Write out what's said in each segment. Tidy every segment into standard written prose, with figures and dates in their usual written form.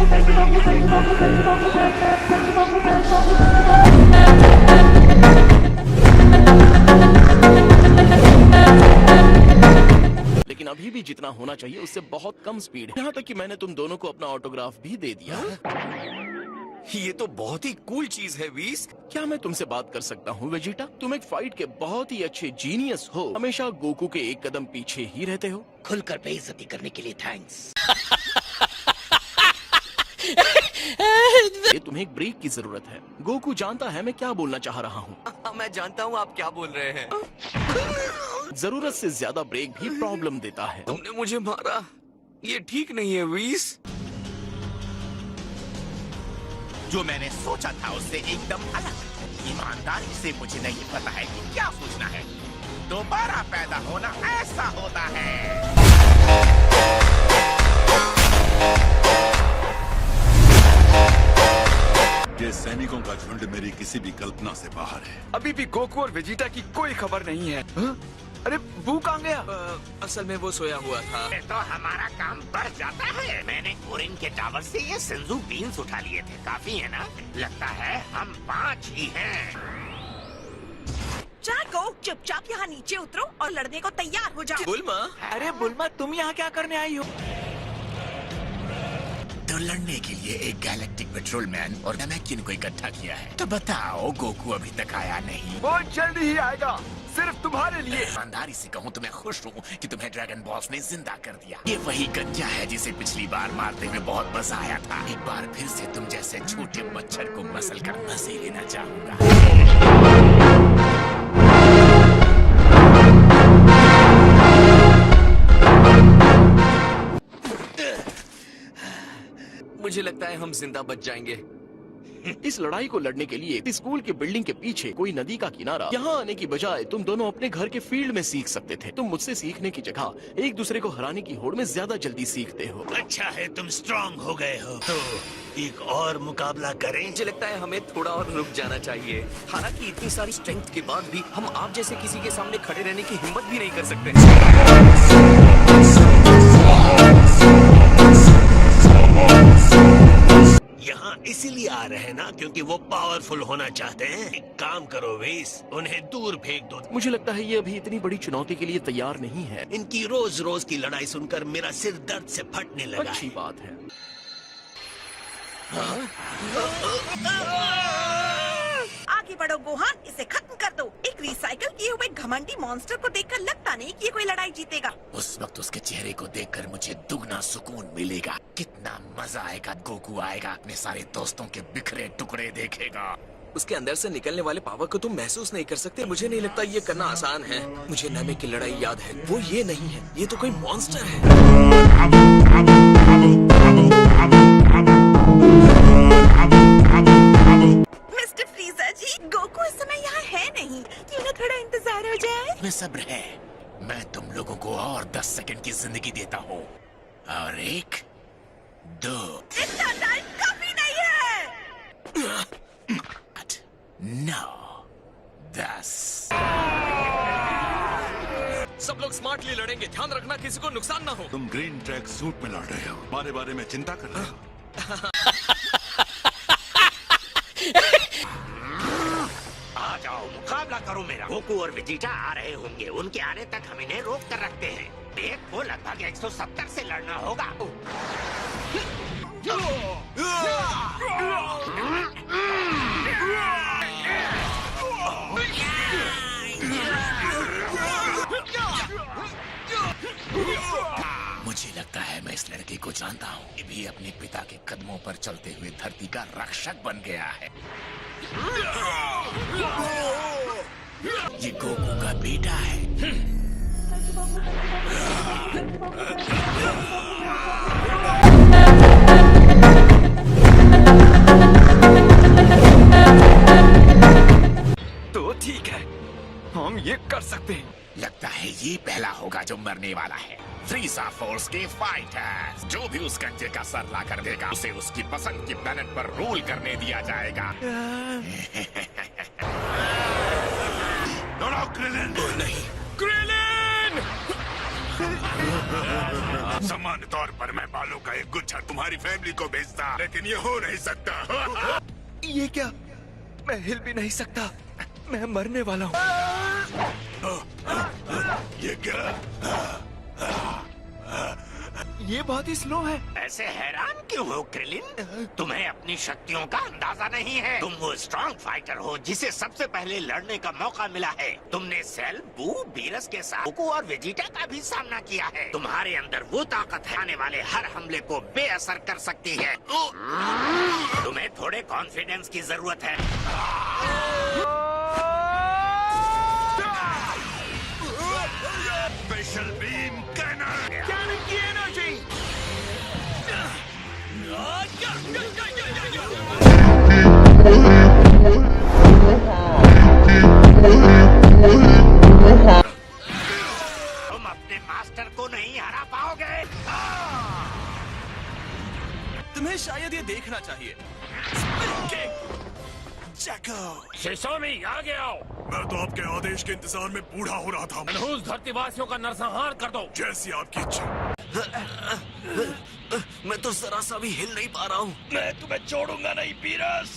लेकिन अभी भी जितना होना चाहिए उससे बहुत कम स्पीड है। यहाँ तक कि मैंने तुम दोनों को अपना ऑटोग्राफ भी दे दिया। ये तो बहुत ही कूल चीज है वीस। क्या मैं तुमसे बात कर सकता हूँ वेजिटा? तुम एक फाइट के बहुत ही अच्छे जीनियस हो, हमेशा गोकू के एक कदम पीछे ही रहते हो। खुलकर बेइज्जती करने के लिए थैंक्स। ये तुम्हें एक ब्रेक की जरूरत है। गोकू जानता है मैं क्या बोलना चाह रहा हूँ। मैं जानता हूँ आप क्या बोल रहे हैं। जरूरत से ज्यादा ब्रेक भी प्रॉब्लम देता है। तुमने मुझे मारा, ये ठीक नहीं है वीस। जो मैंने सोचा था उससे एकदम अलग। ईमानदारी से मुझे नहीं पता है कि क्या सोचना है। दोबारा पैदा होना ऐसा होता है। ये सैनिकों का झुंड मेरी किसी भी कल्पना से बाहर है। अभी भी गोकू और वेजिटा की कोई खबर नहीं है। अरे बू कहाँ गया? असल में वो सोया हुआ था। तो हमारा काम बढ़ जाता है। मैंने ओरिन के टावर से ये सिंजू बीन्स उठा लिए थे। काफी है ना? लगता है हम 5 ही हैं। जागो, चुपचाप यहाँ नीचे उतरो और लड़ने को तैयार हो जाओ। बुल्मा, अरे बुल्मा तुम यहाँ क्या करने आई हो? तो लड़ने के लिए एक गैलेक्टिक पेट्रोलमैन और नमकीन को इकट्ठा किया है। तो बताओ गोकू अभी तक आया नहीं। वो जल्द ही आएगा, सिर्फ तुम्हारे लिए। ईमानदारी से कहूँ तो मैं खुश हूँ कि तुम्हें ड्रैगन बॉस ने जिंदा कर दिया। ये वही गंजा है जिसे पिछली बार मारते हुए बहुत मजा आया था। एक बार फिर से तुम जैसे छोटे मच्छर को मसल कर मजे लेना चाहूंगा। मुझे लगता है हम जिंदा बच जाएंगे। इस लड़ाई को लड़ने के लिए स्कूल के बिल्डिंग के पीछे कोई नदी का किनारा, यहाँ आने की बजाय तुम दोनों अपने घर के फील्ड में सीख सकते थे। तुम मुझसे सीखने की जगह एक दूसरे को हराने की होड़ में ज्यादा जल्दी सीखते हो। अच्छा है तुम स्ट्रांग हो गए हो, तो एक और मुकाबला करें। मुझे लगता है हमें थोड़ा और रुक जाना चाहिए। हालांकि इतनी सारी स्ट्रेंथ के बाद भी हम आप जैसे किसी के सामने खड़े रहने की हिम्मत भी नहीं कर सकते। यहाँ इसीलिए आ रहे हैं ना क्योंकि वो पावरफुल होना चाहते हैं। एक काम करो वेस, उन्हें दूर फेंक दो। मुझे लगता है ये अभी इतनी बड़ी चुनौती के लिए तैयार नहीं है। इनकी रोज रोज की लड़ाई सुनकर मेरा सिर दर्द से फटने लगा अच्छी है। बात है। आगे बढ़ो गोहान, इसे खत्म कर दो। एक रिसाइकल किए हुए घमंडी मॉन्स्टर को देखकर लगता नहीं कि ये कोई लड़ाई जीतेगा। उस वक्त उसके चेहरे को देखकर मुझे दुगना सुकून मिलेगा। कितना मजा आएगा। गोकू आएगा, अपने सारे दोस्तों के बिखरे टुकड़े देखेगा। उसके अंदर से निकलने वाले पावर को तुम महसूस नहीं कर सकते। मुझे नहीं लगता ये करना आसान है। मुझे नामे की लड़ाई याद है, वो ये नहीं है, ये तो कोई मॉन्स्टर है। मिस्टर फ्रीजर जी, गोकू इस समय यहाँ है नहीं। क्यों ना थोड़ा इंतजार हो जाए? में सब्र है। मैं तुम लोगों को और 10 सेकंड की जिंदगी देता हूँ। और 1, 2, इतना टाइम काफी नहीं है। 8, 9, 10। सब लोग स्मार्टली लड़ेंगे। ध्यान रखना किसी को नुकसान ना हो। तुम ग्रीन ट्रैक सूट में लड़ रहे हो, हमारे बारे में चिंता कर रहे हो। आ जाओ, मुकाबला करो मेरा। गोकू और वेजिटा आ रहे होंगे। उनके आने तक हम इन्हें रोक कर रखते हैं। एक को लगभग 170 से लड़ना होगा। मुझे लगता है मैं इस लड़के को जानता हूँ। ये भी अपने पिता के कदमों पर चलते हुए धरती का रक्षक बन गया है। ये गोकू का बेटा है। तो ठीक है, हम ये कर सकते हैं। लगता है ये पहला होगा जो मरने वाला है। फ्रीजा फोर्स के फाइटर्स, जो भी उस गंजे का सर ला कर देगा उसे उसकी पसंद की प्लेनेट पर रूल करने दिया जाएगा। दौड़ाओ क्रिलिन। क्रिलिन! सामान्य तौर पर मैं बालों का एक गुच्छा तुम्हारी फैमिली को भेजता, लेकिन ये हो नहीं सकता। ये क्या? मैं हिल भी नहीं सकता। मैं मरने वाला हूँ। ये क्या? ये बहुत ही स्लो है। ऐसे हैरान क्यों हो क्रिलिन? तुम्हें अपनी शक्तियों का अंदाजा नहीं है। तुम वो स्ट्रॉन्ग फाइटर हो जिसे सबसे पहले लड़ने का मौका मिला है। तुमने सेल, बू, बीरस के साथ गोकू और वेजिटा का भी सामना किया है। तुम्हारे अंदर वो ताकत है आने वाले हर हमले को बेअसर कर सकती है। तुम्हें थोड़े कॉन्फिडेंस की जरूरत है। Special beam cannon. कैनन की एनर्जी। तुम अपने मास्टर को नहीं हरा पाओगे। तुम्हें शायद ये देखना चाहिए। शिशोमी आगे आओ। मैं तो आपके आदेश के इंतजार में बूढ़ा हो रहा था। मनहूस धरतीवासियों का नरसंहार कर दो। जैसी आपकी इच्छा। मैं तो जरा सा भी हिल नहीं पा रहा हूँ। मैं तुम्हें छोड़ूंगा नहीं बीरस।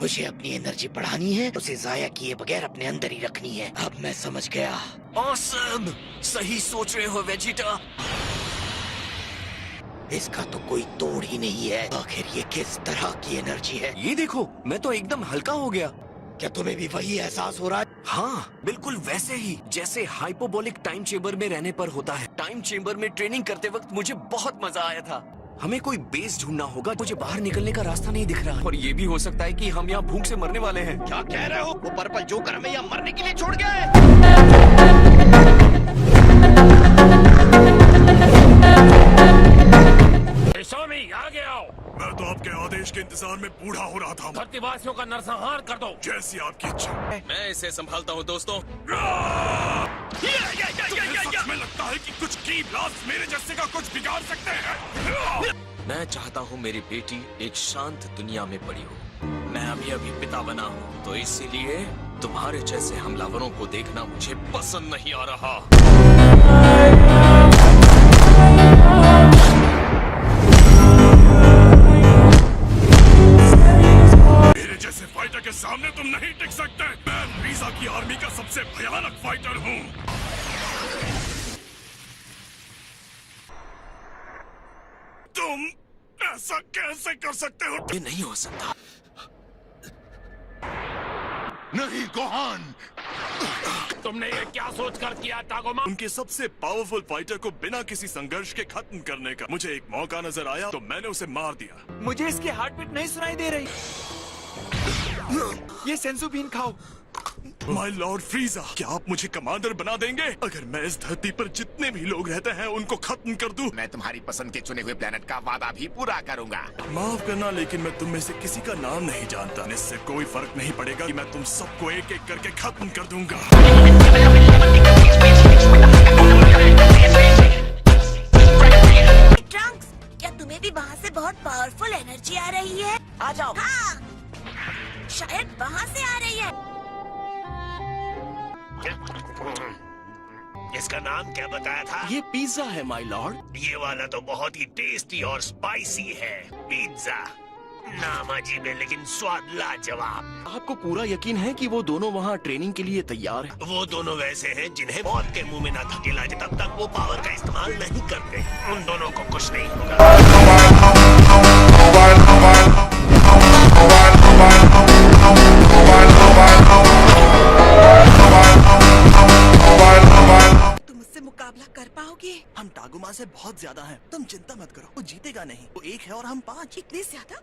मुझे अपनी एनर्जी बढ़ानी है, उसे जाया किए बगैर अपने अंदर ही रखनी है। अब मैं समझ गया। ऑसम! सही सोच रहे हो वेजिटा। इसका तो कोई तोड़ ही नहीं है। आखिर ये किस तरह की एनर्जी है? ये देखो, मैं तो एकदम हल्का हो गया। क्या तुम्हें भी वही एहसास हो रहा है? हाँ, बिल्कुल वैसे ही जैसे हाइपोबोलिक टाइम चेंबर में रहने पर होता है। टाइम चेंबर में ट्रेनिंग करते वक्त मुझे बहुत मजा आया था। हमें कोई बेस ढूंढना होगा। मुझे बाहर निकलने का रास्ता नहीं दिख रहा, और ये भी हो सकता है कि हम यहाँ भूख से मरने वाले हैं। क्या कह रहे हो? वो पर्पल जोकर हमें यहाँ मरने के लिए छोड़ गए। शिशोमी आगे आओ। मैं तो आपके आदेश के इंतजार में बूढ़ा हो रहा था। धरतीवासियों का नरसंहार कर दो। जैसी आपकी इच्छा। मैं इसे संभालता हूँ दोस्तों। सच में लगता है कि कुछ की ब्लास्ट मेरे जैसे का कुछ बिगाड़ सकते हैं। मैं चाहता हूँ मेरी बेटी एक शांत दुनिया में बड़ी हो। मैं अभी पिता बना हूँ, तो इसीलिए तुम्हारे जैसे हमलावरों को देखना मुझे पसंद नहीं आ रहा। मेरे जैसे फाइटर के सामने तुम नहीं टिक सकते। मैं रीजा की आर्मी का सबसे भयानक फाइटर हूँ। तुम ऐसा कैसे कर सकते हो? ये नहीं हो सकता। नहीं गोहान। तुमने ये क्या सोचकर किया टागोमा? उनके सबसे पावरफुल फाइटर को बिना किसी संघर्ष के खत्म करने का मुझे एक मौका नजर आया, तो मैंने उसे मार दिया। मुझे इसकी हार्ट बीट नहीं सुनाई दे रही। ये सेंसू बीन खाओ। माय लॉर्ड फ्रीजा, क्या आप मुझे कमांडर बना देंगे? अगर मैं इस धरती पर जितने भी लोग रहते हैं उनको खत्म कर दूं। मैं तुम्हारी पसंद के चुने हुए प्लेनेट का वादा भी पूरा करूंगा। माफ करना, लेकिन मैं तुम में से किसी का नाम नहीं जानता। इससे कोई फर्क नहीं पड़ेगा कि मैं तुम सबको एक एक करके खत्म कर दूंगा। ट्रंक्स, क्या तुम्हें भी वहाँ से बहुत पावरफुल एनर्जी आ रही है? आ जाओ। हाँ, शायद वहाँ से आ रही है। इसका नाम क्या बताया था? ये पिज्जा है माय लॉर्ड। ये वाला तो बहुत ही टेस्टी और स्पाइसी है। पिज्जा नाम अजीब है लेकिन स्वाद लाजवाब। आपको पूरा यकीन है कि वो दोनों वहाँ ट्रेनिंग के लिए तैयार हैं? वो दोनों वैसे हैं जिन्हें मौत के मुंह में न धकेला जाए तब तक वो पावर का इस्तेमाल नहीं करते। उन दोनों को कुछ नहीं होगा। तुम उससे मुकाबला कर पाओगे? हम टागुमा से बहुत ज्यादा हैं। तुम चिंता मत करो, वो जीतेगा नहीं। वो एक है और हम 5। इतने ज्यादा?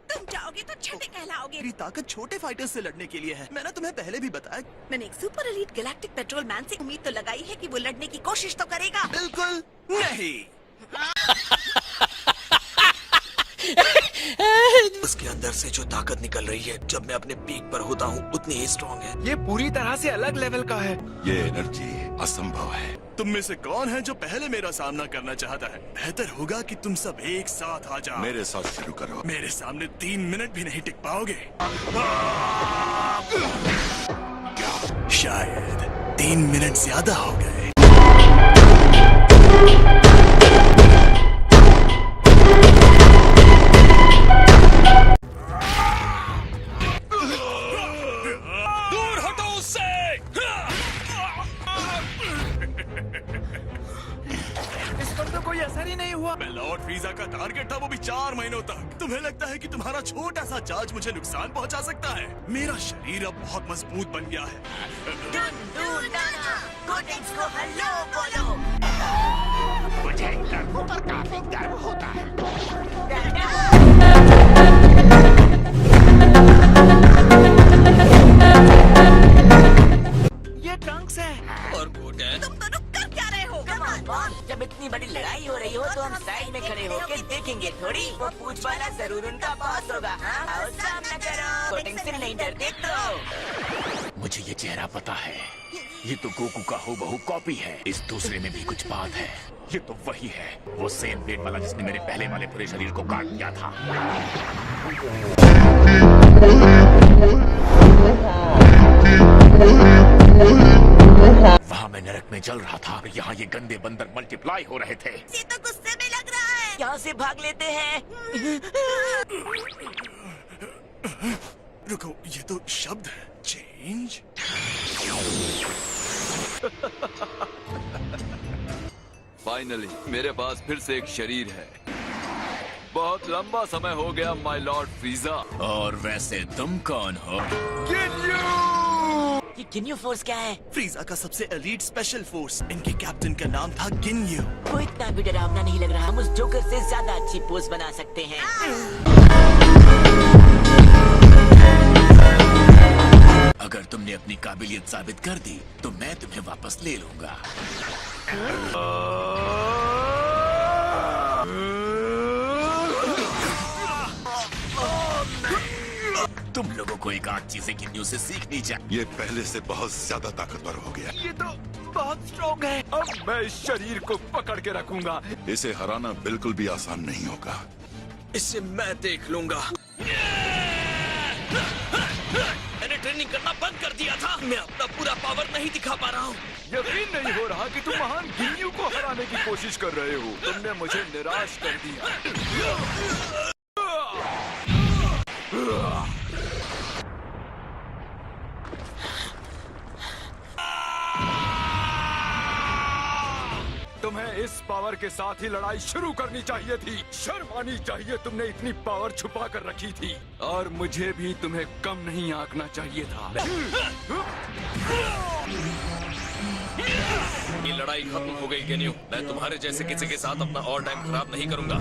तुम जाओगे तो छठे कहलाओगे। मेरी ताकत छोटे फाइटर्स से लड़ने के लिए है। मैंने तुम्हें पहले भी बताया। मैंने एक super elite galactic petrol man से उम्मीद तो लगाई है कि वो लड़ने की कोशिश तो करेगा। बिल्कुल नहीं। उसके अंदर से जो ताकत निकल रही है जब मैं अपने पीक पर होता हूँ उतनी ही स्ट्रॉन्ग है। ये पूरी तरह से अलग लेवल का है। ये एनर्जी असंभव है। तुम में से कौन है जो पहले मेरा सामना करना चाहता है? बेहतर होगा कि तुम सब एक साथ आ जाओ। मेरे साथ शुरू करो। मेरे सामने 3 मिनट भी नहीं टिक पाओगे। शायद 3 मिनट ज्यादा हो गए। दूर हटो उससे। इस पर तो कोई असर ही नहीं हुआ। मैं लॉर्ड फ्रीजा का टारगेट था, वो भी 4 महीनों तक। तुम्हें लगता है कि तुम्हारा छोटा सा चार्ज मुझे नुकसान पहुंचा सकता है? मेरा शरीर अब बहुत मजबूत बन गया है। मुझे इन लड़कों पर काफी गर्व होता है। ये ट्रंक्स है। और गोटेन, तुम दोनों कर क्या रहे हो? जब इतनी बड़ी लड़ाई हो रही हो तो हम साइड में खड़े होकर देखेंगे थोड़ी। वो पूछ वाला जरूर उनका बॉस होगा। हाँ, आओ सामना करो। कोटिंग से नहीं डरते तो। मुझे ये चेहरा पता है। ये तो गोकू का हूबहू कॉपी है। इस दूसरे में भी कुछ बात है। ये तो वही है, वो सेम ब्लेड वाला जिसने मेरे पहले वाले पूरे शरीर को काट दिया था। वहाँ मैं नरक में जल रहा था, यहाँ ये गंदे बंदर मल्टीप्लाई हो रहे थे। ये तो गुस्से में लग रहा है। यहाँ से भाग लेते हैं। रुको, ये तो शब्द है। चेंज। फाइनली मेरे पास फिर से एक शरीर है। बहुत लंबा समय हो गया माय लॉर्ड फ्रीजा। और वैसे तुम कौन हो? ये किन्यू फोर्स क्या है? फ्रीजा का सबसे एलीट स्पेशल फोर्स। इनके कैप्टन का नाम था गिन्यू। वो इतना भी डरावना नहीं लग रहा। हम उस जोकर से ज्यादा अच्छी पोज बना सकते हैं। अगर तुमने अपनी काबिलियत साबित कर दी तो मैं तुम्हें वापस ले लूंगा। तुम लोगों को एक आध चीजें गिन्यू से सीखनी चाहिए। ये पहले से बहुत ज्यादा ताकतवर हो गया। ये तो बहुत स्ट्रॉन्ग है। अब मैं इस शरीर को पकड़ के रखूंगा। इसे हराना बिल्कुल भी आसान नहीं होगा। इसे मैं देख लूंगा। मैंने ट्रेनिंग करना बंद कर दिया था। मैं अपना पूरा पावर नहीं दिखा पा रहा हूँ। यकीन नहीं हो रहा कि तुम महान गिन्यू को हराने की कोशिश कर रहे हो। तुमने मुझे निराश कर दिया। तुम्हें इस पावर के साथ ही लड़ाई शुरू करनी चाहिए थी। शर्म आनी चाहिए, तुमने इतनी पावर छुपा कर रखी थी। और मुझे भी तुम्हें कम नहीं आंकना चाहिए था। ये लड़ाई खत्म हो गई गिन्यू। मैं तुम्हारे जैसे किसी के साथ अपना और टाइम खराब नहीं करूंगा।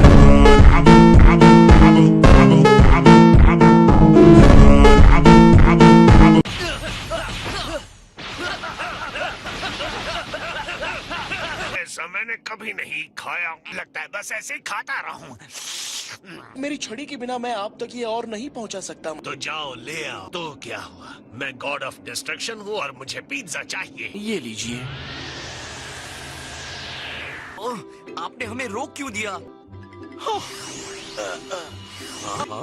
ऐसा मैंने कभी नहीं खाया। लगता है बस ऐसे ही खाता रहूं। मेरी छड़ी के बिना मैं आप तक ये और नहीं पहुंचा सकता। तो जाओ ले आओ। तो क्या हुआ? मैं गॉड ऑफ डिस्ट्रक्शन हूँ और मुझे पिज्जा चाहिए। ये लीजिए। ओह, आपने हमें रोक क्यों दिया?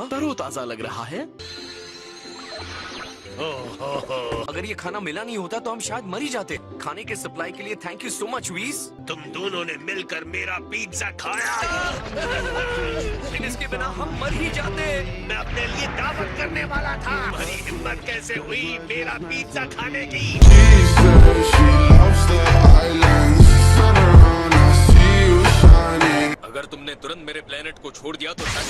तरोताजा लग रहा है। अगर ये खाना मिला नहीं होता तो हम शायद मर ही जाते। खाने के सप्लाई के लिए थैंक यू सो मच वीज। तुम दोनों ने मिलकर मेरा पिज्जा खाया। लेकिन इसके बिना हम मर ही जाते। मैं अपने लिए दावत करने वाला था। तुम्हारी हिम्मत कैसे हुई मेरा पिज्जा खाने की? अगर तुमने तुरंत मेरे प्लेनेट को छोड़ दिया तो शायद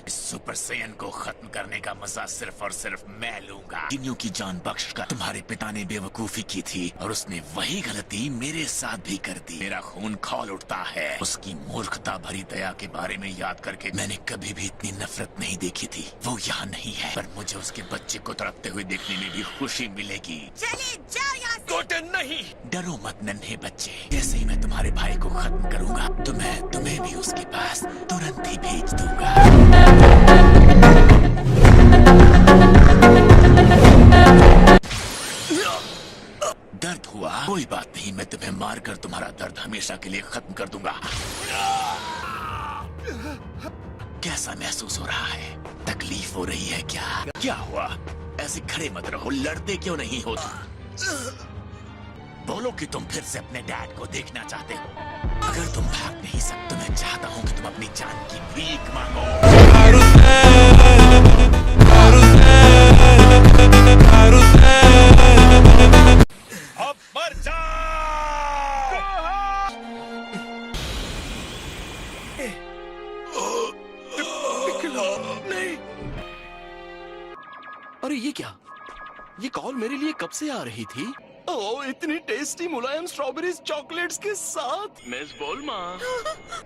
सुपर सैयन को खत्म करने का मजा सिर्फ और सिर्फ मैं लूंगा। गिन्यू की जान बख्श कर तुम्हारे पिता ने बेवकूफी की थी और उसने वही गलती मेरे साथ भी कर दी। मेरा खून खौल उठता है। उसकी मूर्खता भरी दया के बारे में याद करके मैंने कभी भी इतनी नफरत नहीं देखी थी। वो यहाँ नहीं है, पर मुझे उसके बच्चे को तड़पते हुए देखने में भी खुशी मिलेगी। चले जाओ यहाँ से। गोटेन नहीं। डरो मत नन्हे बच्चे, जैसे ही मैं तुम्हारे भाई को खत्म करूंगा तो मैं तुम्हें भी उसके पास तुरंत ही भेज दूंगा। दर्द हुआ? कोई बात नहीं, मैं तुम्हें मारकर तुम्हारा दर्द हमेशा के लिए खत्म कर दूंगा। कैसा महसूस हो रहा है? तकलीफ हो रही है क्या? क्या हुआ? ऐसे खड़े मत रहो, लड़ते क्यों नहीं हो? बोलो कि तुम फिर से अपने डैड को देखना चाहते हो। अगर तुम भाग नहीं सकते तो मैं चाहता हूँ कि तुम अपनी जान की भीख मांगो। अब मर जा। नहीं। अरे ये क्या? ये कॉल मेरे लिए कब से आ रही थी? ओह, इतनी टेस्टी मुलायम स्ट्रॉबेरीज चॉकलेट्स के साथ। मिस बोलमा,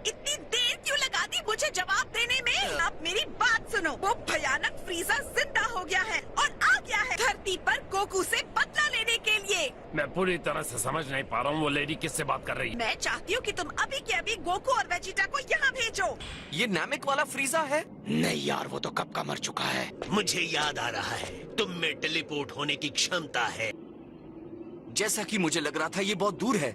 इतनी देर क्यों लगा दी मुझे जवाब देने में? अब मेरी बात सुनो। वो भयानक फ्रीजा जिंदा हो गया है और आ गया है धरती पर गोकू से बदला लेने के लिए। मैं पूरी तरह से समझ नहीं पा रहा हूँ वो लेडी किससे बात कर रही है। मैं चाहती हूँ कि तुम अभी के अभी गोकू और वेजिटा को यहाँ भेजो। ये नामिक वाला फ्रीजा है? नहीं यार, वो तो कब का मर चुका है। मुझे याद आ रहा है, तुम में टेलीपोर्ट होने की क्षमता है। जैसा कि मुझे लग रहा था ये बहुत दूर है।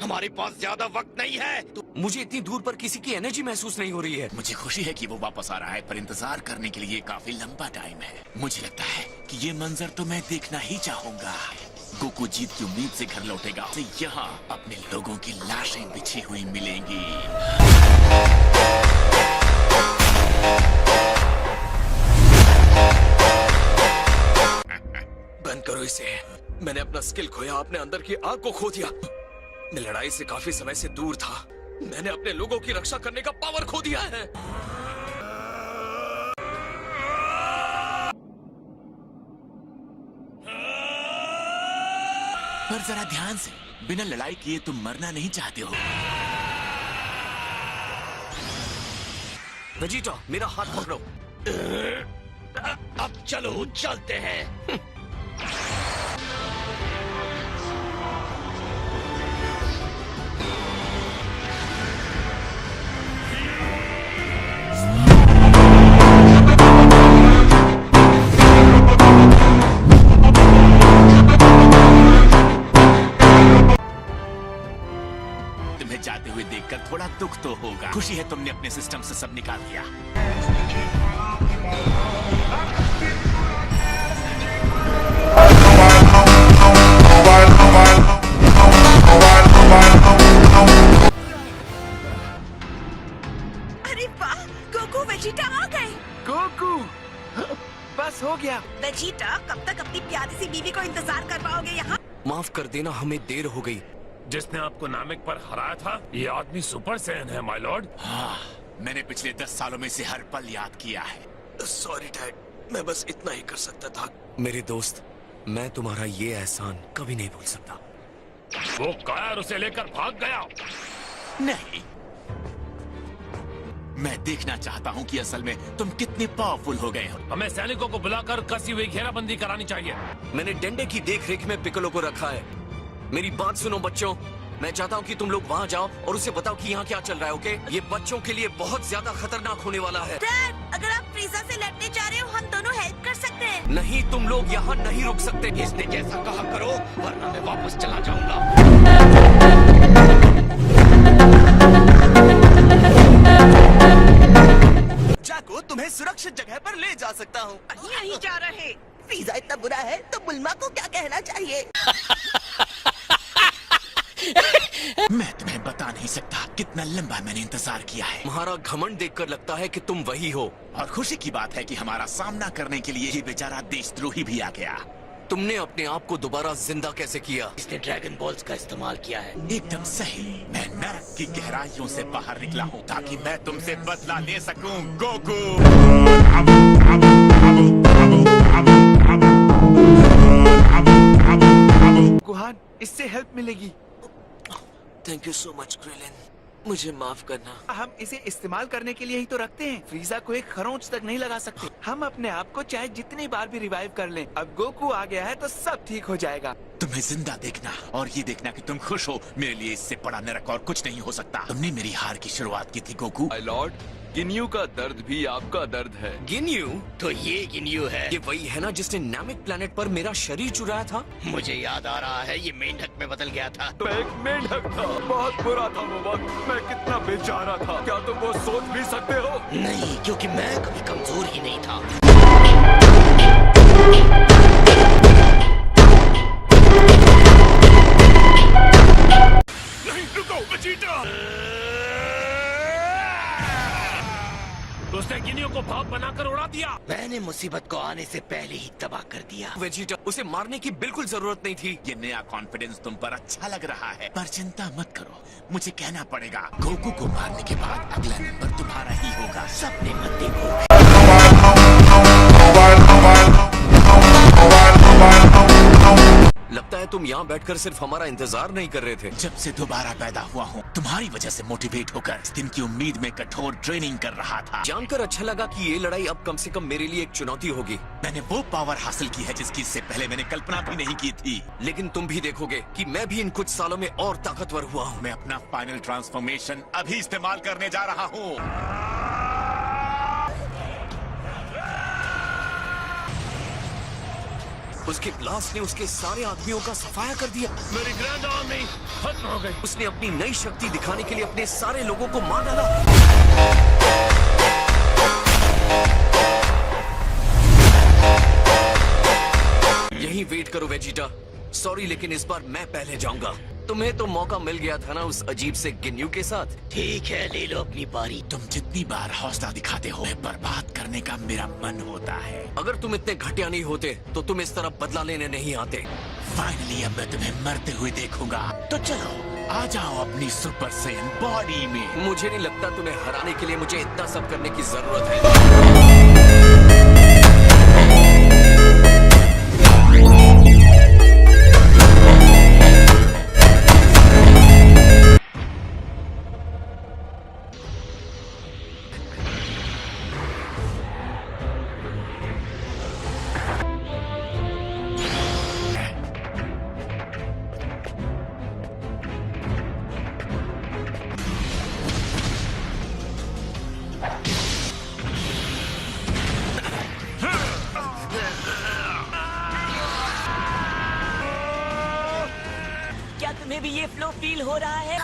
हमारे पास ज्यादा वक्त नहीं है। तो मुझे इतनी दूर पर किसी की एनर्जी महसूस नहीं हो रही है। मुझे खुशी है कि वो वापस आ रहा है, पर इंतजार करने के लिए काफी लंबा टाइम है। मुझे लगता है कि ये मंजर तो मैं देखना ही चाहूंगा। गोकू जीत की उम्मीद से घर लौटेगा, तो यहाँ अपने लोगों की लाशें बिछी हुई मिलेंगी। बंद करो इसे। मैंने अपना स्किल खोया, अपने अंदर की आग को खो दिया। मैं लड़ाई से काफी समय से दूर था। मैंने अपने लोगों की रक्षा करने का पावर खो दिया है। पर जरा ध्यान से, बिना लड़ाई किए तुम मरना नहीं चाहते हो। वेजिटा, मेरा हाथ पकड़ो। अब चलो, चलते हैं। तुम्हें जाते हुए देखकर थोड़ा दुख तो होगा। खुशी है तुमने अपने सिस्टम से सब निकाल दिया। अरे वाह, गोकू वेजिटा आ गए। गोकू, बस हो गया। वेजिटा, कब तक अपनी प्यारी सी बीवी को इंतजार कर पाओगे यहाँ? माफ कर देना, हमें देर हो गई। जिसने आपको नामिक पर हराया था, ये आदमी सुपर सैयन है माय लॉर्ड। हाँ, मैंने पिछले 10 सालों में से हर पल याद किया है। सॉरी डैड, मैं बस इतना ही कर सकता था। मेरे दोस्त, मैं तुम्हारा ये एहसान कभी नहीं भूल सकता। वो कायर उसे लेकर भाग गया। नहीं, मैं देखना चाहता हूँ कि असल में तुम कितने पावरफुल हो गए हो। हमें सैनिकों को बुलाकर कसी हुई घेराबंदी करानी चाहिए। मैंने डंडे की देखरेख में पिकलो को रखा है। मेरी बात सुनो बच्चों, मैं चाहता हूँ कि तुम लोग वहाँ जाओ और उसे बताओ कि यहाँ क्या चल रहा है, ओके? ये बच्चों के लिए बहुत ज्यादा खतरनाक होने वाला है। डैड, अगर आप फ्रीजा से लड़ने जा रहे हो, हम दोनों हेल्प कर सकते हैं। नहीं, तुम लोग यहाँ नहीं रुक सकते। इसने जैसा कहा करो, वरना मैं वापस चला जाऊंगा। जाको, तुम्हें सुरक्षित जगह पर ले जा सकता हूँ। यहीं जा रहे। पिज्जा इतना बुरा है तो बुल्मा को क्या कहना चाहिए? मैं तुम्हें बता नहीं सकता कितना लंबा मैंने इंतजार किया है। तुम्हारा घमंड देखकर लगता है कि तुम वही हो। और खुशी की बात है कि हमारा सामना करने के लिए ये बेचारा देशद्रोही भी आ गया। तुमने अपने आप को दोबारा जिंदा कैसे किया? इसने ड्रैगन बॉल्स का इस्तेमाल किया है। एकदम सही। मैं नरक की गहराइयों से बाहर निकला हूँ ताकि मैं तुमसे बदला ले सकूं, गोकू। गुहान, इससे हेल्प मिलेगी। Thank you so much Krillin, मुझे माफ करना। हम इसे इस्तेमाल करने के लिए ही तो रखते हैं। फ्रीजा को एक खरोंच तक नहीं लगा सकते। हम अपने आप को चाहे जितनी बार भी रिवाइव कर लें, अब गोकू आ गया है तो सब ठीक हो जाएगा। तुम्हें जिंदा देखना और ये देखना कि तुम खुश हो, मेरे लिए इससे बड़ा नरक और कुछ नहीं हो सकता। तुमने मेरी हार की शुरुआत की थी गोकू। माय लॉर्ड, गिन्यू का दर्द भी आपका दर्द है। गिन्यू? तो ये गिन्यू है। ये वही है ना जिसने नामिक प्लेनेट पर मेरा शरीर चुराया था? मुझे याद आ रहा है, ये मेंढक में बदल गया था। तो एक मेंढक था। बहुत बुरा था वो वक्त। मैं कितना बेचारा था, क्या तुम वो सोच भी सकते हो? नहीं, क्योंकि मैं कभी कमजोर ही नहीं था। वेजिटा! उसने गिनियों को भाप बनाकर उड़ा दिया। मैंने मुसीबत को आने से पहले ही तबाह कर दिया। वेजिटा, उसे मारने की बिल्कुल जरूरत नहीं थी। ये नया कॉन्फिडेंस तुम पर अच्छा लग रहा है, पर चिंता मत करो, मुझे कहना पड़ेगा, गोकू को मारने के बाद अगला नंबर तुम्हारा ही होगा। सपने मत देखो। लगता है तुम यहाँ बैठकर सिर्फ हमारा इंतजार नहीं कर रहे थे। जब से दोबारा पैदा हुआ हूँ, तुम्हारी वजह से मोटिवेट होकर इस दिन की उम्मीद में कठोर ट्रेनिंग कर रहा था। जानकर अच्छा लगा कि ये लड़ाई अब कम से कम मेरे लिए एक चुनौती होगी। मैंने वो पावर हासिल की है जिसकी इससे पहले मैंने कल्पना भी नहीं की थी। लेकिन तुम भी देखोगे कि मैं भी इन कुछ सालों में और ताकतवर हुआ हूँ। मैं अपना फाइनल ट्रांसफॉर्मेशन अभी इस्तेमाल करने जा रहा हूँ। उसके ब्लास्ट ने उसके सारे आदमियों का सफाया कर दिया। मेरी ग्रैंड आर्मी खत्म हो गई। उसने अपनी नई शक्ति दिखाने के लिए अपने सारे लोगों को मार डाला। यहीं वेट करो वेजिटा। सॉरी, लेकिन इस बार मैं पहले जाऊंगा। तुम्हें तो मौका मिल गया था ना उस अजीब से गिन्यू के साथ। ठीक है, ले लो अपनी बारी। तुम जितनी बार हौसला दिखाते हो, बर्बाद करने का मेरा मन होता है। अगर तुम इतने घटिया नहीं होते तो तुम इस तरह बदला लेने नहीं आते। फाइनली अब मैं तुम्हें मरते हुए देखूंगा। तो चलो आ जाओ अपनी सुपर सैयन बॉडी में। मुझे नहीं लगता तुम्हें हराने के लिए मुझे इतना सब करने की जरूरत है। क्या तुम्हें भी ये फ्लो फील हो रहा है?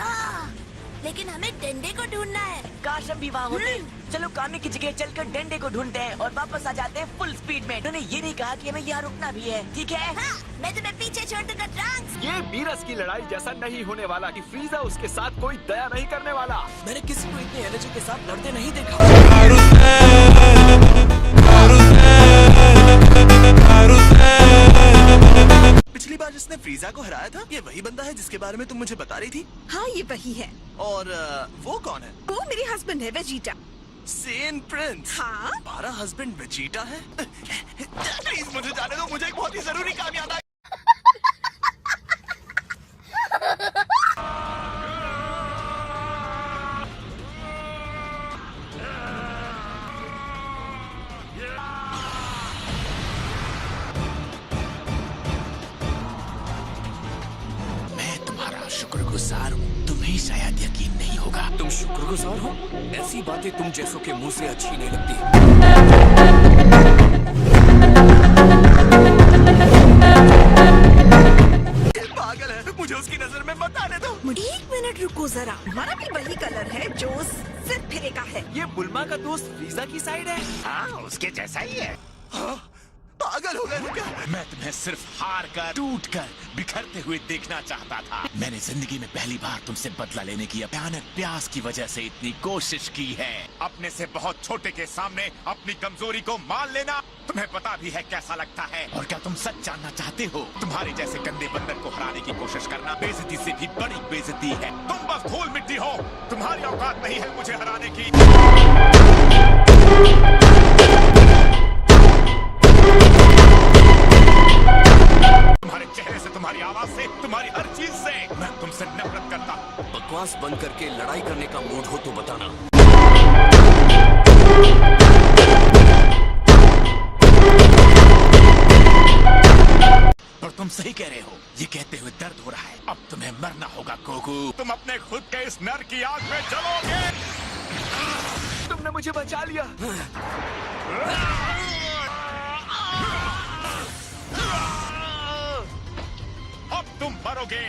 लेकिन हमें डंडे को ढूंढना है। काश हम भी वहाँ होते। चलो कामी की जगह चलकर डंडे को ढूंढते हैं और वापस आ जाते हैं फुल स्पीड में। उन्होंने ये नहीं कहा कि हमें यहाँ रुकना भी है, ठीक है? हाँ, मैं तुम्हें पीछे छोड़ दूंगा ट्रंक्स। ये बीरस की लड़ाई जैसा नहीं होने वाला कि फ्रीजा उसके साथ कोई दया नहीं करने वाला। मैंने किसी को इतने एनर्जी के साथ लड़ते नहीं देखा। पिछली बार जिसने फ्रीजा को हराया था, ये वही बंदा है जिसके बारे में तुम मुझे बता रही थी। हाँ, ये वही है। और वो कौन है? वो मेरे हस्बैंड है, वेजिटा। सेन प्रिंस। हाँ? हमारा हस्बैंड वेजिटा है? प्लीज मुझे जाने दो, मुझे एक बहुत ही जरूरी काम याद आया। शुक्रगुजार हूँ, तुम्हें शायद यकीन नहीं होगा। तुम शुक्रगुजार हो? ऐसी बातें तुम जैसों के मुंह से अच्छी नहीं लगती। पागल है, मुझे उसकी नजर में मत आने दो। एक मिनट रुको जरा। हमारा भी वही कलर है जो सिर फिरे का है। ये बुल्मा का दोस्त फ्रीजा की साइड है। हाँ, उसके जैसा ही है। पागल हो गए हो क्या? मैं तुम्हें सिर्फ हार कर, टूट कर, बिखरते हुए देखना चाहता था। मैंने जिंदगी में पहली बार तुमसे बदला लेने की भयानक प्यास की वजह से इतनी कोशिश की है। अपने से बहुत छोटे के सामने अपनी कमजोरी को मान लेना तुम्हें पता भी है कैसा लगता है। और क्या तुम सच जानना चाहते हो? तुम्हारे जैसे गंदे बंदर को हराने की कोशिश करना बेइज्जती से भी बड़ी बेइज्जती है। तुम बस धूल मिट्टी हो, तुम्हारी औकात नहीं है मुझे हराने की। तुम्हारे चेहरे से, तुम्हारी आवाज से, तुम्हारी हर चीज से मैं तुमसे नफरत करता हूँ। बकवास बंद करके लड़ाई करने का मूड हो तो बताना। पर तुम सही कह रहे हो, ये कहते हुए दर्द हो रहा है। अब तुम्हें मरना होगा गोकू। तुम अपने खुद के इस नर की आग में जलोगे। तुमने मुझे बचा लिया। अब तुम मरोगे।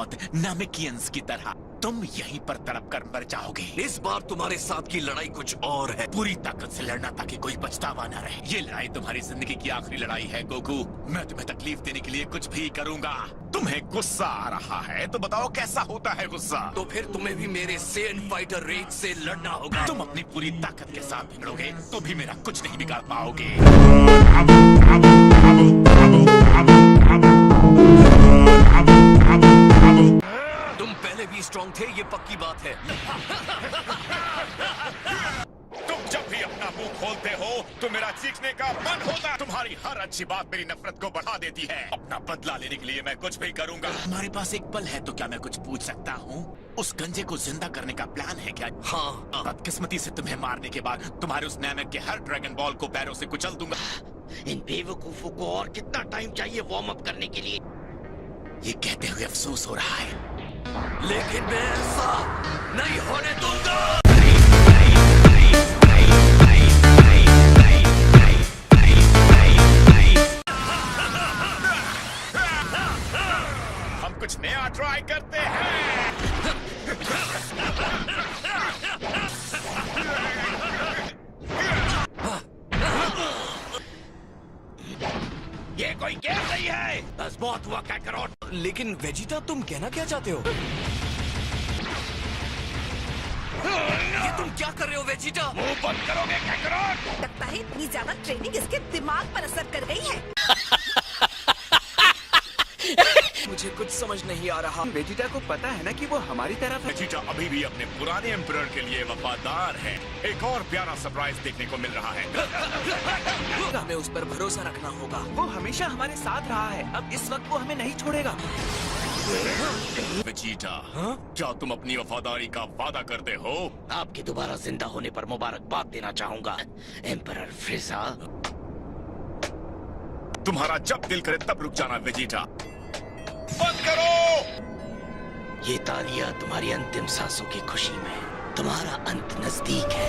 साथ नामिकियंस की तरह तुम यहीं पर तड़प कर मर जाओगे। इस बार तुम्हारे साथ की लड़ाई कुछ और है। पूरी ताकत से लड़ना ताकि कोई पछतावा न रहे। ये लड़ाई तुम्हारी जिंदगी की आखिरी लड़ाई है गोकू। मैं तुम्हें तकलीफ देने के लिए कुछ भी करूंगा। तुम्हें गुस्सा आ रहा है तो बताओ कैसा होता है गुस्सा। तो फिर तुम्हें भी मेरे सेन फाइटर रेज से लड़ना होगा। तुम अपनी पूरी ताकत के साथ भिड़ोगे तो भी मेरा कुछ नहीं बिगाड़ पाओगे। तुम पहले भी स्ट्रॉन्ग थे, ये पक्की बात है। तुम जब भी अपना मुंह खोलते हो तो मेरा चीखने का मन होता है। तुम्हारी हर अच्छी बात मेरी नफरत को बढ़ा देती है। अपना बदला लेने के लिए मैं कुछ भी करूंगा। हमारे पास एक पल है तो क्या मैं कुछ पूछ सकता हूँ? उस गंजे को जिंदा करने का प्लान है क्या? हाँ। बदकिस्मती से तुम्हें मारने के बाद तुम्हारे उस नैमेक के हर ड्रैगन बॉल को पैरों से कुचल दूंगा। इन बेवकूफों को और कितना टाइम चाहिए वार्म अप करने के लिए? ये कहते हुए अफसोस हो रहा है लेकिन मैं ऐसा नहीं होने दूंगा। हम कुछ नया ट्राई करते हैं। ये कोई गेम नहीं है। बस बहुत हुआ काकरोट। लेकिन वेजिटा, तुम कहना क्या चाहते हो? ये तुम क्या कर रहे हो वेजिटा? मुंह बंद करोगे काकरोट? लगता है इतनी ज्यादा ट्रेनिंग इसके दिमाग पर असर कर गई है। मुझे कुछ समझ नहीं आ रहा। वेजिटा को पता है ना कि वो हमारी तरफ है। वेजिटा अभी भी अपने पुराने एम्परर के लिए वफादार है। एक और प्यारा सरप्राइज देखने को मिल रहा है। हमें उस पर भरोसा रखना होगा। वो हमेशा हमारे साथ रहा है। अब इस वक्त वो हमें नहीं छोड़ेगा। वेजिटा, क्या तुम अपनी वफादारी का वादा करते हो? आपके दोबारा जिंदा होने पर मुबारकबाद देना चाहूंगा एम्परर फ्रीजा। तुम्हारा जब दिल करे तब रुक जाना वेजिटा। बंद करो। ये तालियां तुम्हारी अंतिम सांसों की खुशी में। तुम्हारा अंत नजदीक है।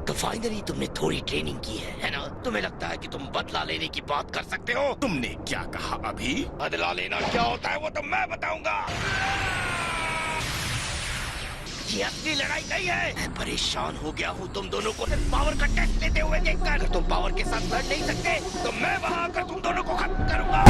तो फाइनली तुमने थोड़ी ट्रेनिंग की है ना? तुम्हें लगता है कि तुम बदला लेने की बात कर सकते हो? तुमने क्या कहा अभी? बदला लेना क्या होता है वो तो मैं बताऊंगा। ये असली लड़ाई नहीं है। मैं परेशान हो गया हूँ तुम दोनों को सिर्फ पावर का टेस्ट लेते हुए देखकर। अगर तुम पावर के साथ लड़ नहीं सकते तो मैं वहाँ आकर तुम दोनों को खत्म करूंगा।